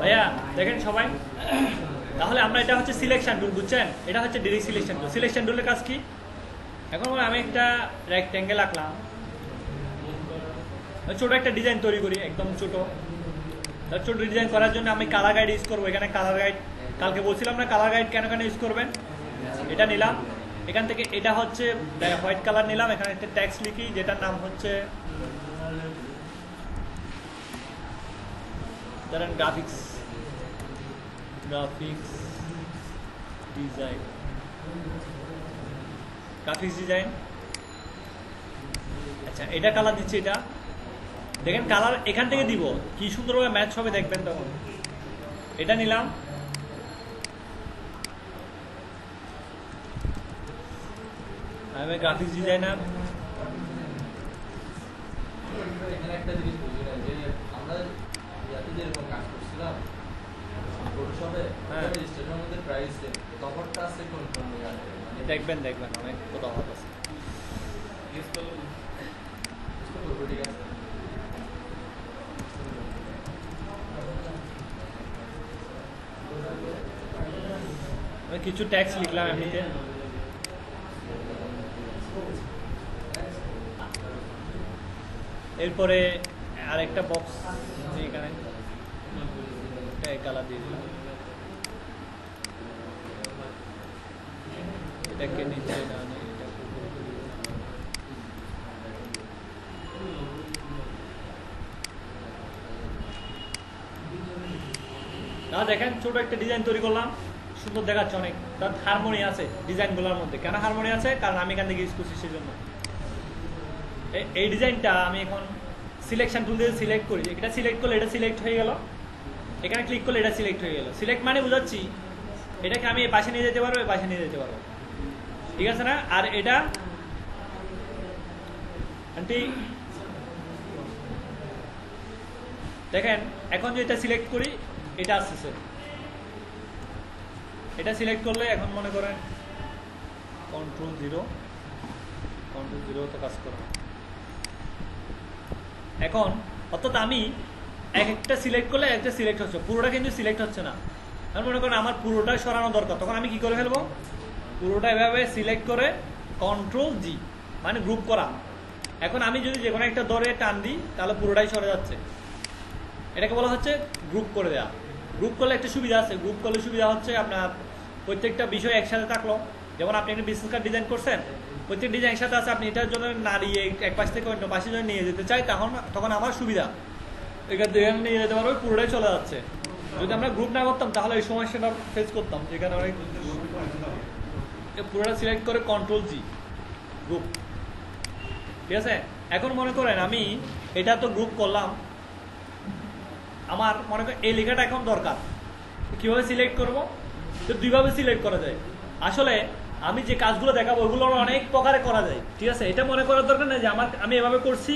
ভাইয়া দেখেন সবাই, তাহলে আমরা এটা হচ্ছে সিলেকশন টুল, বুঝছেন? এটা হচ্ছে ডিরেক্ট সিলেকশন টুল। সিলেকশন টুলের কাজ কি? এখন আমি একটা রেক্ট্যাঙ্গেল আঁকলাম, ছোট একটা ডিজাইন তৈরি করি, একদম ছোট। ছোট ডিজাইন করার জন্য আমি কালার গাইড ইউজ করবো। এখানে কালার গাইড, কালকে বলছিলাম না কালার গাইড কেন কেন ইউজ করবেন। এটা নিলাম, এখান থেকে এটা হচ্ছে হোয়াইট কালার নিলাম, এখানে একটা টেক্সট লিখি যেটার নাম হচ্ছে ধরেন গ্রাফিক্স ডিজাইন, গ্রাফিক্স ডিজাইন। আচ্ছা, এটা কালার দিচ্ছি। এটা দেখেন কালার এখান থেকে দিব, কি সুন্দরভাবে ম্যাচ হবে দেখবেন তখন। এটা নিলাম, আমি গ্রাফিক্স ডিজাইনার। এখানে একটা জিনিস বুঝি না যে আমরা ইয়াতে যেরকম কাজ করছিলাম ফটোশপে, রেজিস্ট্রেশনের মধ্যে প্রাইস তফাৎটা আছে কোন কোন জায়গায় দেখবেন অনেক তফাৎ আছে। ঠিক আছে, আমি কিছু ট্যাক্স লিখলাম এমনিতে। এরপরে আরেকটা বক্স এখানে কালার দিয়ে দিলাম, এটাকে নিচে দেখেন ছোট একটা ডিজাইন তৈরি করলাম, সুন্দর দেখাচ্ছে অনেক। তার হারমোনি আছে ডিজাইনগুলোর মধ্যে। কেন হারমোনি আছে? কারণ আমি এখান থেকে ইউজ করছি সেই জন্য। এই ডিজাইনটা আমি এখন সিলেকশন টুল দিয়ে সিলেক্ট করি। এটা সিলেক্ট করলে এটা সিলেক্ট হয়ে গেল, এখানে ক্লিক করলে এটা সিলেক্ট হয়ে গেল। সিলেক্ট মানে বুঝাচ্ছি এটাকে আমি এই পাশে নিয়ে যেতে পারবো, এই পাশে নিয়ে যেতে পারবো, ঠিক আছে না? আর এটা দেখেন এখন যে এটা সিলেক্ট করি এটা আসতেছে। এটা সিলেক্ট করলে এখন মনে করেন কন্ট্রোল জিরো তো কাজ করবে এখন। অর্থাৎ আমি একটা সিলেক্ট করলে একটা সিলেক্ট হচ্ছে, পুরোটা কিন্তু সিলেক্ট হচ্ছে না। আমি মনে করেন আমার পুরোটাই সরানো দরকার, তখন আমি কি করে ফেলবো? পুরোটা এভাবে সিলেক্ট করে কন্ট্রোল জি, মানে গ্রুপ করা। এখন আমি যদি যে কোনো একটা দরে টান দিই তাহলে পুরোটাই সরে যাচ্ছে। এটাকে বলা হচ্ছে গ্রুপ করে দেওয়া। গ্রুপ করলে একটা সুবিধা আছে। গ্রুপ করলে সুবিধা হচ্ছে আপনার প্রত্যেকটা বিষয় একসাথে থাকলো। যেমন আপনি একটা বিজনেস কার্ড ডিজাইন করছেন, প্রত্যেক ডিজাইন একসাথে আছে, আপনি এটার জন্য নাড়িয়ে এক পাশ থেকে অন্য পাশে যদি নিয়ে যেতে চাই তখন আমার সুবিধা, এখানে নিয়ে যেতে পারবো, পুরোটাই চলে যাচ্ছে। যদি আমরা গ্রুপ না করতাম তাহলে এই সমস্যাটা ফেস করতাম, যেখানে অনেক পুরোটা সিলেক্ট করে কন্ট্রোল জি গ্রুপ, ঠিক আছে? এখন মনে করেন আমি এটা তো গ্রুপ করলাম, আমার মনে করেন এই লেখাটা এখন দরকার। কিভাবে সিলেক্ট করব? তো দুইভাবে সিলেক্ট করা যায়। আসলে আমি যে কাজগুলো দেখাবো ওইগুলো অনেক প্রকারে করা যায়, ঠিক আছে? এটা মনে করার দরকার নেই যে আমি এভাবে করছি,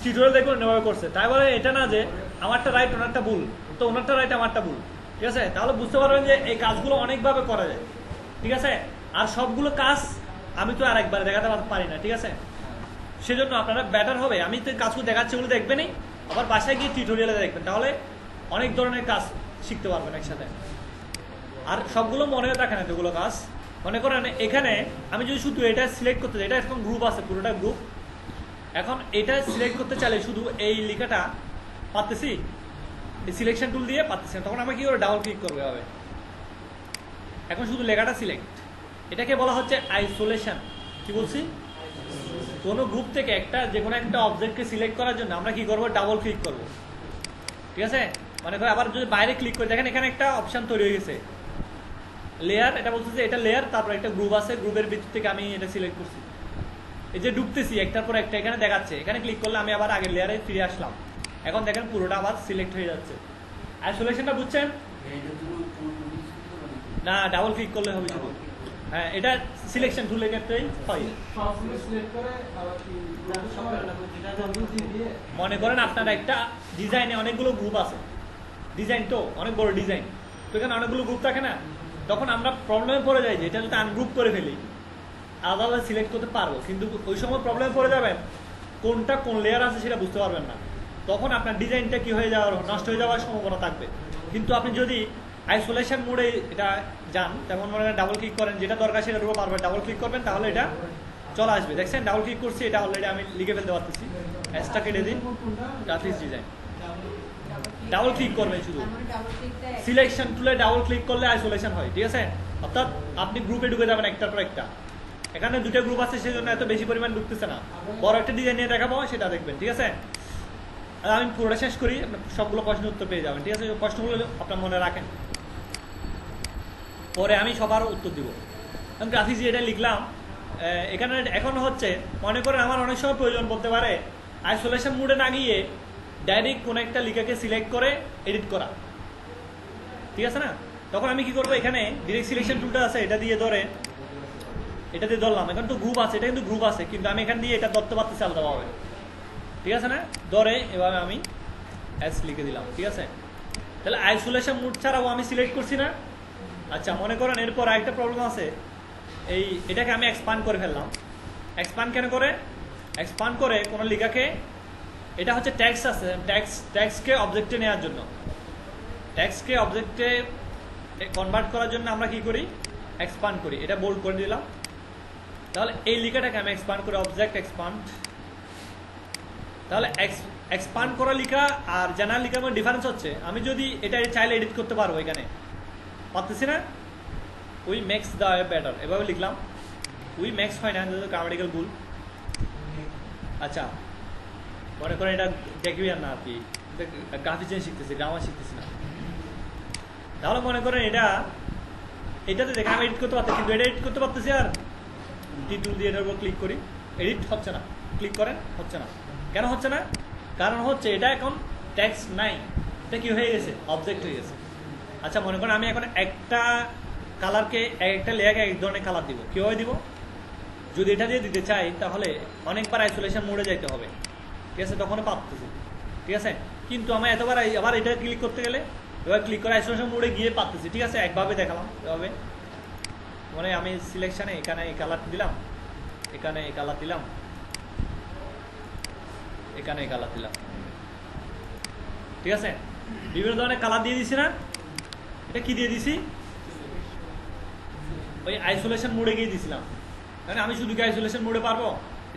টিউটোরিয়াল দেখবেন এভাবে করছে, তাই বলে এটা না যে আমারটা রাইট ওনারটা ভুল, তো ওনারটা রাইট আমারটা ভুল, ঠিক আছে? তাহলে বুঝতে পারবেন যে এই কাজগুলো অনেকভাবে করা যায়, ঠিক আছে? আর সবগুলো কাজ আমি তো আর একবার দেখাতে পারি না, ঠিক আছে? সেজন্য আপনারা বেটার হবে, আমি তো কাজগুলো দেখাচ্ছি ওগুলো দেখবেনই, আবার বাসায় গিয়ে টিউটোরিয়ালে দেখবেন, তাহলে অনেক ধরনের কাজ শিখতে পারবেন একসাথে। আর সবগুলো মনে রাখে না যেগুলো কাজ। মনে করেন এখানে আমি যদি শুধু এটা সিলেক্ট করতে চাই, এটা এখন গ্রুপ আছে, পুরোটা গ্রুপ। এখন এটা সিলেক্ট করতে চাইলে শুধু এই লেখাটা পারতেছি, এই সিলেকশন টুল দিয়ে পারতেছি না, তখন আমাকে কি করে ডাবল ক্লিক করবে হবে। এখন শুধু লেখাটা সিলেক্ট, এটাকে বলা হচ্ছে আইসোলেশন। কি বলছি? কোনো গ্রুপ থেকে যে কোনো একটা অবজেক্টকে সিলেক্ট করার জন্য আমরা কি করবো? ডাবল ক্লিক করবো, ঠিক আছে? মানে আবার যদি বাইরে ক্লিক করে দেখেন এখানে একটা অপশন তৈরি হয়ে গেছে লেয়ার, এটা বলছে যে এটা লেয়ার, তারপর একটা গ্রুপ আছে, গ্রুপের ভিতর থেকে আমি এটা সিলেক্ট করছি। এই যে ঢুকতেছি একটার পর একটা এখানে দেখাচ্ছে, এখানে ক্লিক করলে আমি আবার আগের লেয়ারে ফিরে আসলাম। এখন দেখেন পুরোটা আবার সিলেক্ট হয়ে যাচ্ছে। আইসোলেশনটা বুঝছেন না? ডাবল ক্লিক করলে হবে শুধু। হ্যাঁ, এটা সিলেকশন টুলের ক্ষেত্রেই হয়। মনে করেন আপনার একটা ডিজাইনে অনেকগুলো গ্রুপ আছে, ডিজাইন তো অনেক বড় ডিজাইন, তো এখানে অনেকগুলো গ্রুপ থাকে না, তখন আমরা প্রবলেমে পড়ে যাই যে এটা যদি আনগ্রুপ করে ফেলি আলাদা সিলেক্ট করতে পারবো, কিন্তু ওই সময় প্রবলেমে পড়ে যাবেন কোনটা কোন লেয়ার আছে সেটা বুঝতে পারবেন না। তখন আপনার ডিজাইনটা কি হয়ে যাওয়ার নষ্ট হয়ে যাওয়ার সম্ভাবনা থাকবে। কিন্তু আপনি যদি আইসোলেশন মোডে এটা যান, তেমন মনে ডাবল ক্লিক করেন, যেটা দরকার সেটার উপর বারবার ডাবল ক্লিক করবেন, তাহলে এটা চলে আসবে। দেখছেন ডাবল ক্লিক করছি, এটা অলরেডি আমি লিখে ফেলতে পারতেছি। এসটা কেটে দিন, গ্রাফিক্স ডিজাইন, ডাবল ক্লিক করবেন শুধু। সিলেকশন টুলে ডাবল ক্লিক করলে আইসোলেশন হয়, ঠিক আছে? অর্থাৎ আপনি গ্রুপে ঢুকে যাবেন একটার পর একটা। এখানে দুটো গ্রুপ আছে, সেই জন্য এত বেশি পরিমাণ ঢুকতেছে না। বড় একটা ডিজাইন নিয়ে দেখাবো, সেটা দেখবেন, ঠিক আছে? আর আমি পুরোটা শেষ করি, সবগুলো প্রশ্নের উত্তর পেয়ে যাবেন, ঠিক আছে? প্রশ্নগুলো আপনার মনে রাখেন, পরে আমি সবার উত্তর দিব। গ্রাফিক্স এটা লিখলাম এখানে। এখন হচ্ছে মনে করেন আমার অনেক সময় প্রয়োজন বলতে পারে আইসোলেশন মোডে না গিয়ে ডাইরেক্ট কোনো একটা লিখাকে সিলেক্ট করে এডিট করা, ঠিক আছে না? তখন আমি কি করবো, এখানে ডিরেক্ট সিলেকশন টুলটা আছে, এটা দিয়ে ধরে, এটা দিয়ে ধরলাম। এখন তো গ্রুপ আছে, এটা কিন্তু গ্রুপ আছে, কিন্তু আমি এখান দিয়ে এটা ধরতে পারতেছি আলাদাভাবে, ঠিক আছে না? ধরে এভাবে আমি এস লিখে দিলাম, ঠিক আছে? তাহলে আইসোলেশন মোড ছাড়াও আমি সিলেক্ট করছি না। আচ্ছা, মনে করেন এরপর আরেকটা প্রবলেম আছে, এটাকে আমি এক্সপান্ড করে ফেললাম। এক্সপান্ড কেন করে? এক্সপান্ড করে কোনো লেখাকে, এটা হচ্ছে ট্যাক্স আছে, ট্যাক্সকে অবজেক্টে নেওয়ার জন্য, ট্যাক্সকে অবজেক্টে কনভার্ট করার জন্য আমরা কি করি, এক্সপান্ড করি। এটা বোল্ড করে দিলাম। তাহলে এই লেখাটাকে আমি এক্সপান্ড করে, অবজেক্ট এক্সপান্ড। তাহলে এক্সপান্ড করা লেখা আর জেনারেল লেখার মধ্যে ডিফারেন্স হচ্ছে, আমি যদি এটা চাইলে এডিট করতে পারবো, এখানে পারতেছি না। উই মেক্স দ্য বেটার, এভাবে লিখলাম। উই মেক্স হয় না, গ্রামাটিক্যাল ভুল। আচ্ছা, মনে করেন এটা জ্যাকুবিয়ান না আর কি, গ্রাফিক্স শিখতেছি, গ্রামার শিখতেছি না। তাহলে মনে করেন এটাতে দেখে আমি এডিট করতে পারতাম, কিন্তু এটা এডিট করতে পারতেছি। আর টুল দিয়ে এটার উপর ক্লিক করি, এডিট হচ্ছে না। ক্লিক করেন, হচ্ছে না। কেন হচ্ছে না? কারণ হচ্ছে এটা এখন ট্যাক্স নাই, এটা কি হয়ে গেছে, অবজেক্ট হয়ে গেছে। আচ্ছা, মনে করেন আমি এখন একটা কালারকে, একটা লেয়ারকে এক ধরনের কালার দিব, কীভাবে দিব? যদি এটা দিয়ে দিতে চাই তাহলে অনেকবার আইসোলেশন মোডে যাইতে হবে, ঠিক আছে? তখন পারতেছি, ঠিক আছে? কিন্তু আমার এতবার আবার এটা ক্লিক করতে গেলে, এবার ক্লিক করে আইসোলেশন মোডে গিয়ে পারতেছি, ঠিক আছে? একভাবে দেখালাম এভাবে। মানে আমি সিলেকশানে এখানে এই কালার দিলাম, এখানে এই কালার দিলাম, এখানে এই কালার দিলাম, ঠিক আছে? বিভিন্ন ধরনের কালার দিয়ে দিছি না? এটা কি দিয়ে দিছি? ওই আইসোলেশন মোডে গিয়ে দিছিলাম। মানে আমি শুধু কি আইসোলেশন মোডে পারবো?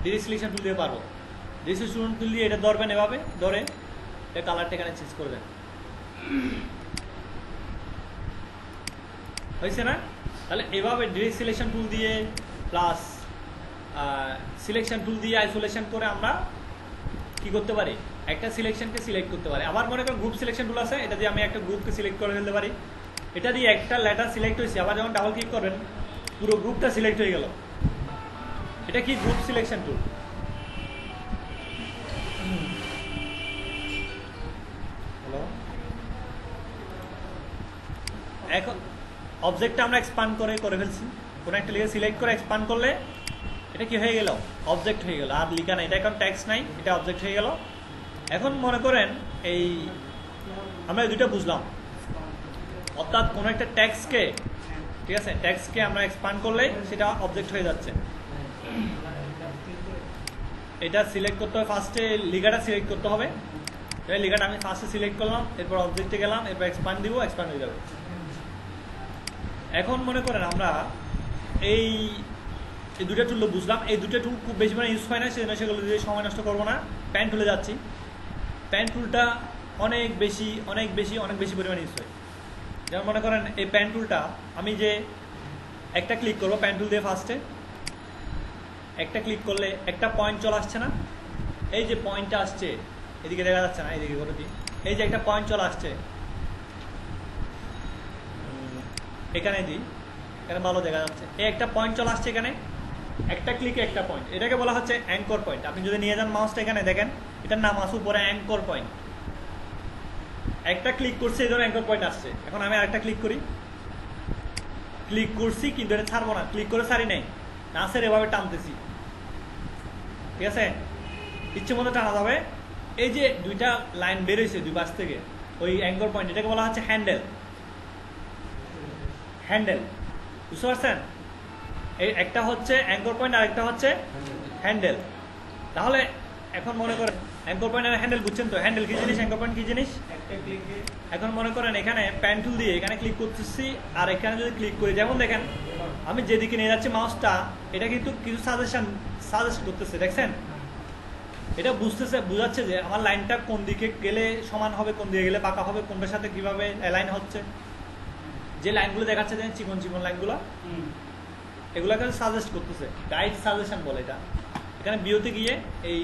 ডিরেক্ট সিলেকশন টুল দিয়ে পারবো। ডিরেক্ট সিলেকশন টুল দিয়ে এটা ধরবেন, এভাবে ধরে এটা কালারটা এখানে চেঞ্জ করবেন, হয়েছে না? তাহলে এভাবে ডিরেক্ট সিলেকশন টুল দিয়ে প্লাস সিলেকশন টুল দিয়ে আইসোলেশন করে আমরা কি করতে পারি, একটা সিলেকশনকে সিলেক্ট করতে পারি। আবার মনে করেন গ্রুপ সিলেকশন টুল আছে, এটা দিয়ে আমি একটা গ্রুপকে সিলেক্ট করে ফেলতে পারি। এটা দিয়ে একটা লেটার সিলেক্ট হয়েছে, আবার যখন ডাবল ক্লিক করবেন পুরো গ্রুপটা সিলেক্ট হয়ে গেল। এটা কি গ্রুপ সিলেকশন টুল। হ্যালো, এখন অবজেক্টটা আমরা এক্সপান্ড করে ফেলছি। কোনো একটা লিখে সিলেক্ট করে এক্সপান্ড করলে এটা কি হয়ে গেল, অবজেক্ট হয়ে গেল। আর লিখা নাই, এটা এখন ট্যাক্স নাই, এটা অবজেক্ট হয়ে গেল। এখন মনে করেন এই আমরা এই দুইটা বুঝলাম, অর্থাৎ কোনো একটা ট্যাক্সকে, ঠিক আছে, ট্যাক্সকে আমরা এক্সপান্ড করলে সেটা অবজেক্ট হয়ে যাচ্ছে। এটা সিলেক্ট করতে হবে, ফার্স্টে লিখাটা সিলেক্ট করতে হবে। লিখাটা আমি ফার্স্টে সিলেক্ট করলাম, এরপর অবজেক্টে গেলাম, এরপর এক্সপান্ড দিব, এক্সপান্ড হয়ে যাবে। এখন মনে করেন আমরা এই দুটো টুল বুঝলাম। এই দুটো টুল খুব বেশি মানে ইউজ হয় না, সেজন্য সেগুলো দিয়ে সময় নষ্ট করবো না। প্যান টুলে যাচ্ছি। প্যান টুলটা অনেক বেশি পরিমাণে ইউজ হয়। যেমন মনে করেন এই প্যান টুলটা আমি যে একটা ক্লিক করবো প্যান টুল দিয়ে, ফার্স্টে একটা ক্লিক করলে একটা পয়েন্ট চলে আসছে না? এই যে পয়েন্টটা আসছে, এদিকে দেখা যাচ্ছে না, এদিকে করে দিই। এই যে একটা পয়েন্ট চলে আসছে, এখানে দিই, এখানে ভালো দেখা যাচ্ছে। এই একটা পয়েন্ট চলে আসছে এখানে, একটা ক্লিকে একটা পয়েন্ট, এটাকে বলা হচ্ছে অ্যাঙ্কর পয়েন্ট। আপনি যদি নিয়ে যান মাউসটা, এখানে দেখেন এটার নাম আছে উপরে অ্যাঙ্কর পয়েন্ট। একটা ক্লিক করছে, এই ধরনের অ্যাঙ্কর পয়েন্ট আসছে। এখন আমি আরেকটা ক্লিক করি, ক্লিক করছি কিন্তু এটা ছাড়বো না, ক্লিক করে ছাড়ি নাই, না স্যার এভাবে টানতেছি, ঠিক আছে? ইচ্ছে মতো টানা যাবে। এই যে দুইটা লাইন বেরোইছে দুই পাশ থেকে, ওই অ্যাঙ্কর পয়েন্ট, এটাকে বলা হচ্ছে হ্যান্ডেল। হ্যান্ডেল, বুঝতে পারছেন? এই একটা হচ্ছে অ্যাঙ্কর পয়েন্ট আর একটা হচ্ছে হ্যান্ডেল। তাহলে এখন মনে করেন অ্যাঙ্কর পয়েন্ট আর হ্যান্ডেল বুঝছেন তো? হ্যান্ডেল কি জিনিস, অ্যাঙ্কর পয়েন্ট কি জিনিস? এখন মনে করেন এখানে প্যান টুল দিয়ে এখানে ক্লিক করতেছি, আর এখানে যদি ক্লিক করি, যেমন দেখেন আমি যেদিকে নিয়ে যাচ্ছি মাউসটা, এটা কিন্তু কিছু সাজেস্ট করতেছে, দেখছেন? এটা বুঝাচ্ছে যে আমার লাইনটা কোন দিকে গেলে সমান হবে, কোন দিকে গেলে বাঁকা হবে, কোনটার সাথে কিভাবে অ্যালাইন হচ্ছে। যে লাইনগুলো দেখাচ্ছে যে চিকন চিকন লাইনগুলো, এগুলোকে সাজেস্ট করতেছে, গাইড সাজেশন বলে এটা। এখানে বিওতে গিয়ে এই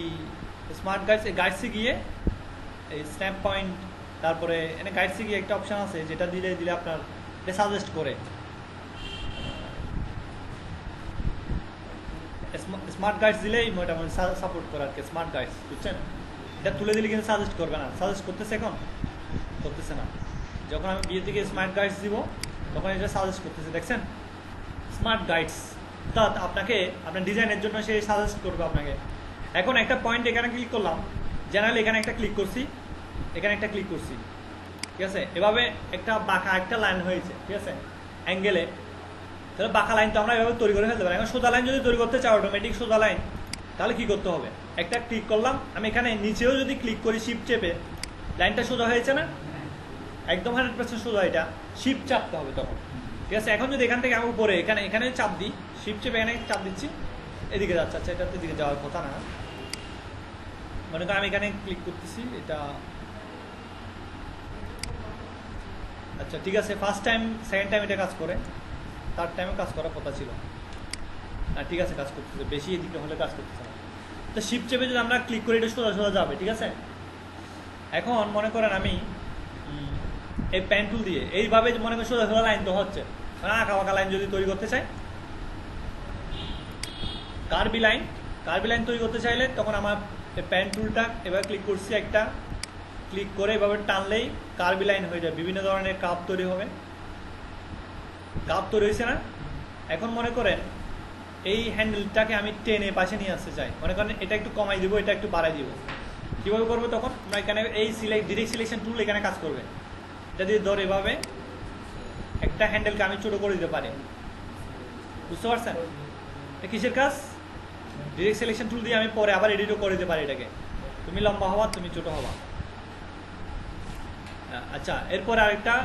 স্মার্ট গাইডসে গিয়ে এই স্ন্যাপ পয়েন্ট, তারপরে এখানে গাইডসে গিয়ে একটা অপশান আছে যেটা দিলে আপনার এটা সাজেস্ট করে। স্মার্ট গাইডস দিলেই মোটামুটি সাপোর্ট করে আর কি, স্মার্ট গাইডস, বুঝছেন? এটা তুলে দিলে কিন্তু সাজেস্ট করবে না। সাজেস্ট করতেছে এখন? করতেছে না। যখন আমি বিয়ে থেকে স্মার্ট গাইডস দিব তখন এটা সাজেস্ট করতেছে, দেখছেন? স্মার্ট গাইডস, অর্থাৎ আপনাকে আপনার ডিজাইনের জন্য সে সাজেস্ট করবে আপনাকে। এখন একটা পয়েন্ট এখানে ক্লিক করলাম, জেনারেলি এখানে একটা ক্লিক করছি, এখানে একটা ক্লিক করছি, ঠিক আছে? এভাবে একটা বাঁকা একটা লাইন হয়েছে, ঠিক আছে, অ্যাঙ্গেলে। তাহলে বাঁকা লাইন তো আমরা এভাবে তৈরি করে ফেলতে পারি। এখন সোজা লাইন যদি তৈরি করতে চাই, অটোমেটিক সোজা লাইন, তাহলে কি করতে হবে? একটা ক্লিক করলাম, আমি এখানে নিচেও যদি ক্লিক করি শিফট চেপে, লাইনটা সোজা হয়েছে না? একদম 100% সোজা। এটা শিফট চাপতে হবে তখন, ঠিক আছে? এখন যদি এখান থেকে আমি উপরে এখানে চাপ দিই, শিফট চেপে এখানে চাপ দিচ্ছি, এদিকে যাচ্ছে। আচ্ছা, এটা এদিকে যাওয়ার কথা না। মনে করেন আমি এখানে ক্লিক করতেছি, এটা আচ্ছা ঠিক আছে, ফার্স্ট টাইম সেকেন্ড টাইম এটা কাজ করে, থার্ড টাইমে কাজ করার কথা ছিল না, ঠিক আছে কাজ করতেছে, বেশি এদিকে হলে কাজ করতেছে না। তো শিফট চেপে যদি আমরা ক্লিক করি এটা সোজা সোজা যাবে, ঠিক আছে? এখন মনে করেন আমি এই পেন টুল দিয়ে এইভাবে মনে করেন সোজা সোজা লাইন তো হচ্ছে, আঁকা বাঁকা লাইন যদি তৈরি করতে চাই, কার্ভি লাইন তৈরি করতে চাইলে তখন আমার পেন টুলটা এবার ক্লিক করছি, একটা ক্লিক করে এভাবে টানলেই কার্ভি লাইন হয়ে যায়, বিভিন্ন ধরনের কার্ভ তৈরি হবে। কার্ভ তৈরি হয়েছে না? এখন মনে করেন এই হ্যান্ডেলটাকে আমি টেনে পাশে নিয়ে আসতে চাই, মনে করেন এটা একটু কমাই দিব, এটা একটু বাড়াই দিব। কীভাবে করবো তখন? আমরা এখানে এই ডিরেক্ট সিলেকশন টুল এখানে কাজ করবে। এটা দিয়ে ধর এভাবে একটা হ্যান্ডেলকে আমি ছোটো করে দিতে পারি, বুঝতে পারছেন? এটা কিসের কাজ? ডিরেক্ট সিলেকশন টুল দিয়ে আমি পরে আবার এডিটও করে দিতে পারি এটাকে, তুমি লম্বা হওয়া, তুমি ছোটো হওয়া। আচ্ছা, এরপর আরেকটা,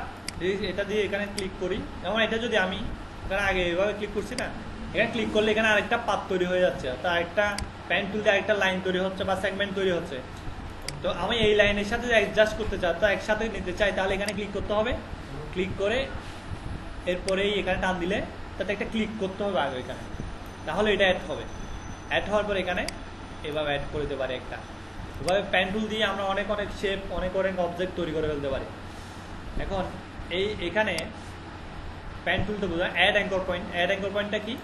এটা দিয়ে এখানে ক্লিক করি, যেমন এটা যদি আমি এখানে আগে এভাবে ক্লিক করছি না, এখানে ক্লিক করলে এখানে আরেকটা পাত তৈরি হয়ে যাচ্ছে, তো আরেকটা পেন টুল দিয়ে আরেকটা লাইন তৈরি হচ্ছে বা সেগমেন্ট তৈরি হচ্ছে। তো আমি এই লাইনের সাথে অ্যাডজাস্ট করতে চাই, তো একসাথে নিতে চাই, তাহলে এখানে ক্লিক করতে হবে। ক্লিক করে এরপরেই এখানে টান দিলে তাতে একটা ক্লিক করতে হবে আগে এখানে, তাহলে এটা অ্যাড হবে। অ্যাড হওয়ার পর এখানে এভাবে অ্যাড করে দিতে পারি একটা। এভাবে পেন টুল দিয়ে আমরা অনেক শেপ, অনেক অবজেক্ট তৈরি করে ফেলতে পারি। এখন এখানে পেন টুল তো বোঝা, add anchor point. Add anchor পয়েন্টটা কি?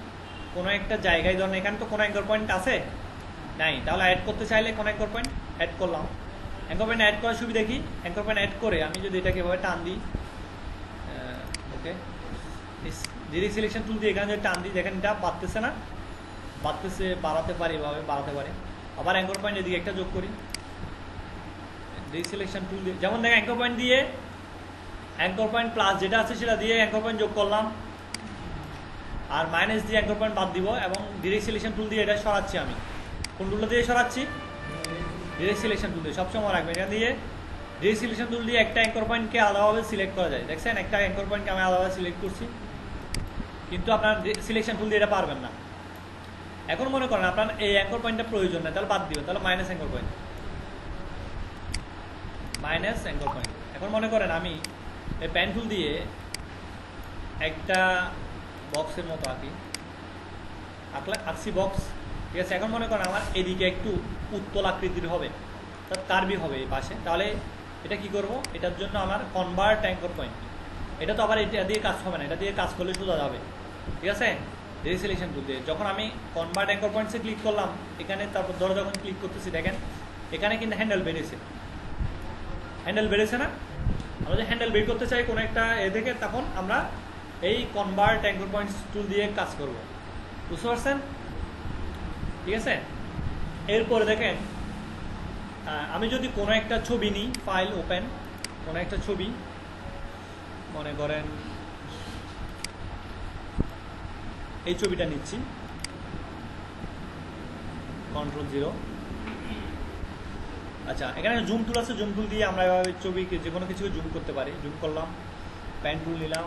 কোনো একটা জায়গায় ধরেন এখানে তো কোনো অ্যাঙ্কর পয়েন্ট আছে নাই, তাহলে অ্যাড করতে চাইলে কোনো অ্যাঙ্কর পয়েন্ট অ্যাড করলাম। অ্যাঙ্কর পয়েন্ট অ্যাড করার সুবিধা কি? অ্যাঙ্কর পয়েন্ট অ্যাড করে আমি যদি এটাকে এভাবে টান দিই, ওকে, ডিরেক্ট সিলেকশন টুল দিয়ে এখানে যদি টান দিই, দেখেন এটা বাড়তেছে না? বাড়তেছে, বাড়াতে পারি, এভাবে বাড়াতে পারি। আবার অ্যাঙ্কর পয়েন্ট এদিকে একটা যোগ করি, ডিরেক্ট সিলেকশন টুল দিয়ে, যেমন দেখেন অ্যাঙ্কর পয়েন্ট দিয়ে অ্যাঙ্কর পয়েন্ট প্লাস যেটা আছে সেটা দিয়ে অ্যাঙ্কর পয়েন্ট যোগ করলাম, আর মাইনাস দিয়ে অ্যাঙ্কর পয়েন্ট বাদ দিব, এবং ডিরেক্ট সিলেকশন টুল দিয়ে এটা সরাচ্ছি। আমি কোন টুলটা দিয়ে সরাচ্ছি? ডিরেক্ট সিলেকশন টুল দিয়ে। সবসময় রাখবেন, এটা দিয়ে ডিরেক্ট সিলেকশন টুল দিয়ে একটা অ্যাঙ্কর পয়েন্টকে আলাদাভাবে সিলেক্ট করা যায়। দেখছেন একটা অ্যাঙ্কর পয়েন্টকে আমি আলাদাভাবে সিলেক্ট করছি, কিন্তু আপনার সিলেকশন টুল দিয়ে এটা পারবেন না। এখন মনে করেন আপনার এই অ্যাঙ্কর পয়েন্টটা প্রয়োজন নেই, তাহলে বাদ দিবেন, তাহলে minus anchor point, minus anchor point. এখন মনে করেন আমি এই পেন টুল দিয়ে একটা বক্সের মতো আঁকছি বক্স, ঠিক আছে? এখন মনে করেন আমার এদিকে একটু উত্তল আকৃতির হবে, তার কার্ভি হবে এই পাশে, তাহলে এটা কি করব? এটার জন্য আমার কনভার্ট অ্যাঙ্কর পয়েন্ট, এটা তো আবার এটা দিয়ে কাজ হবে না, এটা দিয়ে কাজ করলে সোজা যাবে, ঠিক আছে? ডিরেক্ট সিলেকশন টুল দিয়ে যখন আমি কনভার্ট অ্যাঙ্কর পয়েন্টসে ক্লিক করলাম এখানে, তারপর ধরো যখন ক্লিক করতেছি দেখেন এখানে কিন্তু হ্যান্ডেল বেড়েছে, হ্যান্ডেল বেড়েছে না? আমরা যে হ্যান্ডেল বের করতে চাই কোনো একটা থেকে, তখন আমরা এই কনভার্ট অ্যাঙ্কর পয়েন্টস টুল দিয়ে কাজ করব, বুঝতে পারছেন? ঠিক আছে? এরপরে দেখেন আমি যদি কোনো একটা ছবি নিই, ফাইল ওপেন, কোনো একটা ছবি মনে করেন এই ছবিটা নিচ্ছি, Ctrl 0, আচ্ছা, এখানে জুম টুল আছে, জুম টুল দিয়ে আমরা এভাবে ছবি যে কোনো কিছুকে জুম করতে পারি। জুম করলাম, প্যান টুল নিলাম,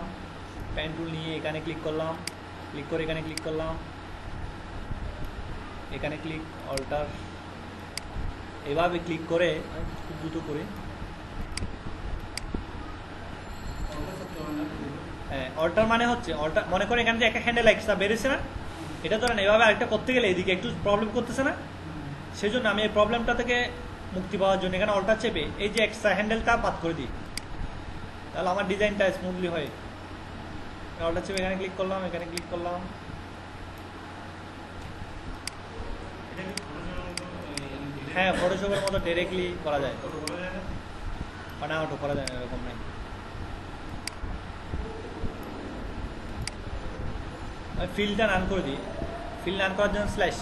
প্যান টুল নিয়ে এখানে ক্লিক করলাম, ক্লিক করে এখানে ক্লিক করলাম, এখানে ক্লিক, অল্টার, এভাবে ক্লিক করে খুব দ্রুত করে, হ্যাঁ অল্টার মানে হচ্ছে অল্টার, মনে করে এখানে যে একটা হ্যান্ডেল এক্সট্রা বেরিয়েছে না, এটা ধরেন এভাবে আরেকটা করতে গেলে এদিকে একটু প্রবলেম করতেছে না, সেই জন্য আমি এই প্রবলেমটা থেকে মুক্তি পাওয়ার জন্য এখানে অল্টার চেপে এই যে এক্সট্রা হ্যান্ডেলটা বাদ করে দিই, তাহলে আমার ডিজাইনটা স্মুথলি হয়। অল্টার চেপে এখানে ক্লিক করলাম, এখানে ক্লিক করলাম, হ্যাঁ ফটোশপের মতো ডাইরেক্টলি করা যায়, মানে আউটও করা যায় না, এরকম নাই। আমি ফিলটা নান করে দিই, ফিল নান করার জন্য স্ল্যাশ,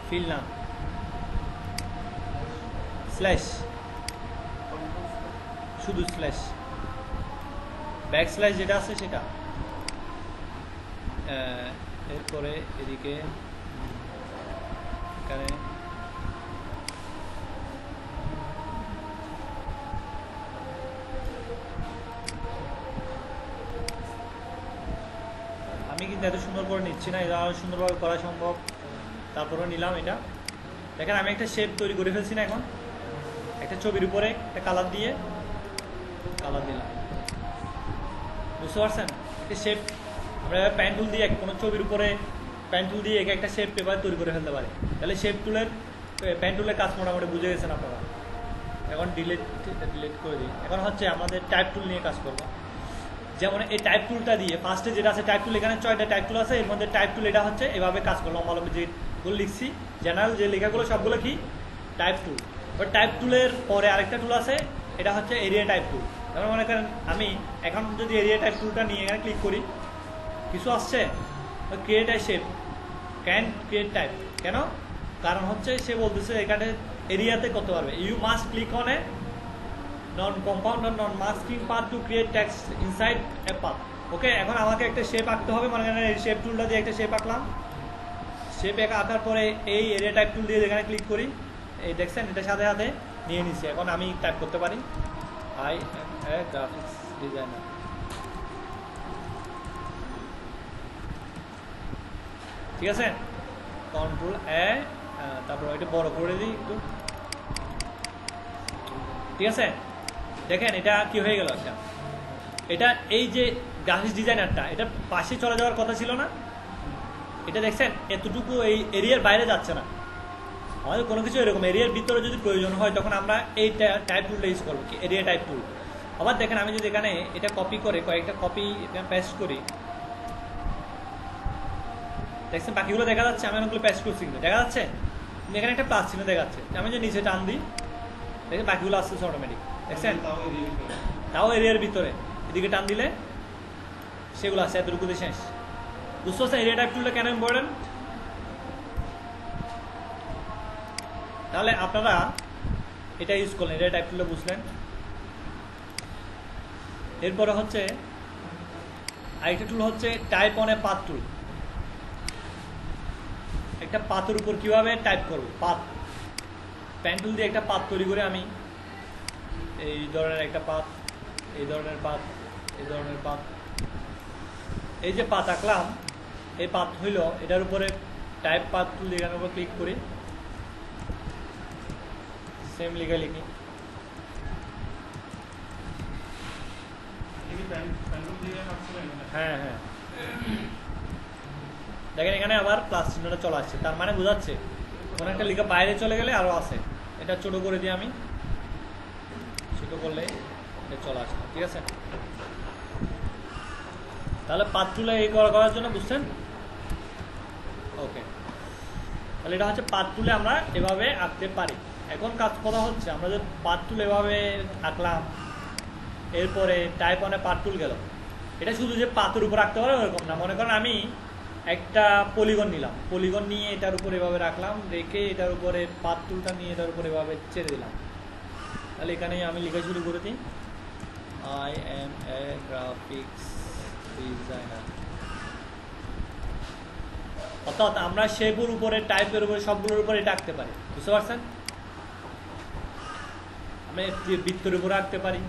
ফিল নান স্ল্যাশ, শুধু স্ল্যাশ, ব্যাক স্ল্যাশ যেটা আছে সেটা, এরপরে এদিকে এখানে আমি কিন্তু এত সুন্দর করে নিচ্ছি না, এটা আরো সুন্দরভাবে করা সম্ভব, তারপরে নিলাম এটা। দেখেন আমি একটা শেপ তৈরি করে ফেলছি না, এখন একটা ছবির উপরে একটা কালার দিয়ে কালার দিলাম, বুঝতে পারছেন? একটা শেপ আমরা প্যান টুল দিয়ে কোনো ছবির উপরে প্যান টুল দিয়ে একটা শেপ পেপার তৈরি করে ফেলতে পারি। তাহলে শেপ টুলের প্যান টুলের কাজ মোটামুটি বুঝে গেছেন আপনারা। এখন ডিলিট করে দিই। এখন হচ্ছে আমাদের টাইপ টুল নিয়ে কাজ করবো। যেমন এই টাইপ টুলটা দিয়ে ফার্স্টে যেটা আছে টাইপ টুল, এখানে 6টা টাইপ টুল আছে, এর মধ্যে টাইপ টুল এটা হচ্ছে এভাবে কাজ করলো, লম্বা যেগুলো লিখছি জেনারেল যে লেখাগুলো সবগুলো কি টাইপ টুল। বাট টাইপ টুলের পরে আরেকটা টুল আছে, এটা হচ্ছে এরিয়া টাইপ টুল। যেমন মনে করেন আমি এখন যদি এরিয়া টাইপ টুলটা নিয়ে এখানে ক্লিক করি, কিছু আসছে create I shape, can create type, কেন? কারণ হচ্ছে সে বলতেছে এখানে এরিয়াতে করতে পারবে। You must click on a non compound or non masking path to create text inside a path. Okay, এখন আমাকে একটা শেপ আঁকতে হবে, মানে এই শেপ টুলটা দিয়ে একটা শেপ আঁকলাম। শেপ আঁকার পরে এই এরিয়া টাইপ টুল দিয়ে যেখানে ক্লিক করি, এই দেখছেন এটার সাথে সাথে নিয়ে নিছি। এখন আমি টাইপ করতে পারি I M A graphics designer. ঠিক আছে, কন্ট্রোল এ, তারপর এটা বড় করে দিই একটু। ঠিক আছে, দেখেন এটা কি হয়ে গেল, এটা এই যে গ্রাফিক্স ডিজাইনারটা এটা পাশে চলে যাওয়ার কথা ছিল না, এটা দেখছেন এতটুকু এই এরিয়ার বাইরে যাচ্ছে না। আমাদের কোনো কিছু এরকম এরিয়ার ভিতরে যদি প্রয়োজন হয় তখন আমরা এই টাইপ টুলটা ইউজ করবো, কি এরিয়া টাইপ টুল। আবার দেখেন আমি যদি এখানে এটা কপি করে কয়েকটা কপি পেস্ট করি, দেখছেন বাকিগুলো দেখা যাচ্ছে, আমি অনেকগুলো পেস্ট করছি কিন্তু দেখা যাচ্ছে এখানে একটা প্লাস চিহ্ন দেখা যাচ্ছে। আমি যদি নিচে টান দিই দেখেন বাকিগুলো আসতেছে অটোমেটিক, দেখছেন? তাও এরিয়ার ভিতরে এদিকে টান দিলে সেগুলো আছে, এতটুকুতে শেষ। বুঝতে পারছেন এরিয়া টাইপ টুলটা কেন ইম্পর্টেন্ট? তাহলে আপনারা এটা ইউজ করলেন, এরিয়া টাইপ টুলটা বুঝলেন। এরপরে হচ্ছে আরেকটা টুল হচ্ছে টাইপ অন এ পাথ টুল। একটা পাথের উপর কিভাবে টাইপ করবো, পাথ প্যান টুল দিয়ে একটা পাথ তৈরি করে আমি এই ধরনের একটা পাথ, এই ধরনের পাথ, এই ধরনের পাথ, এই যে পাথ আঁকলাম এই পাথ হইল, এটার উপরে টাইপ পাথ টুল এখানের উপর ক্লিক করি, সেম লেখা লিখি, হ্যাঁ হ্যাঁ দেখেন এখানে আবার প্লাস চিহ্নটা চলে আসছে, তার মানে বোঝাচ্ছে কোনো একটা লেখা বাইরে চলে গেলে আরো আছে। এটা ছোট করে দিই আমি, ছোট করলে এটা চলে আসছে। ঠিক আছে, তাহলে পাথ টুলে এই করার জন্য বুঝছেন? ওকে, তাহলে এটা হচ্ছে পাথ টুলে আমরা এভাবে আঁকতে পারি। এখন কাজ করা হচ্ছে আমরা যে পাথ টুল এভাবে আঁকলাম, এরপরে টাইপ অনে পাথ টুল গেল। এটা শুধু যে পাথের উপর আঁকতে পারে ওরকম না। মনে করেন আমি একটা পলিগন নিলাম, পলিগন নিয়ে এটার উপর এভাবে রাখলাম, রেখে এটার উপরে পাথ টুলটা নিয়ে এটার উপর এভাবে ছেড়ে দিলাম। তাহলে এখানে আমি লেখা শুরু করে দিই I M A graphics designer. অর্থাৎ আমরা শেপের উপরে টাইপের উপরে সবগুলোর উপরে এটা আঁকতে পারি। বুঝতে পারছেন? আমি যে বৃত্তের উপর রাখতে পারি,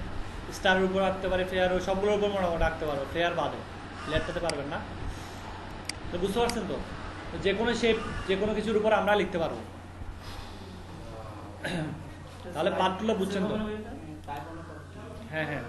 স্টারের উপর রাখতে পারি, ফেয়ার সবগুলোর উপর মোটামুটি রাখতে পারবো, ফেয়ার বাদে লেটটাতে পারবেন না। তো বুঝতে পারছেন তো, যে কোনো শেপ যে কোনো কিছুর উপর আমরা লিখতে পারবো। তাহলে পার্টগুলো বুঝছেন তো? হ্যাঁ হ্যাঁ।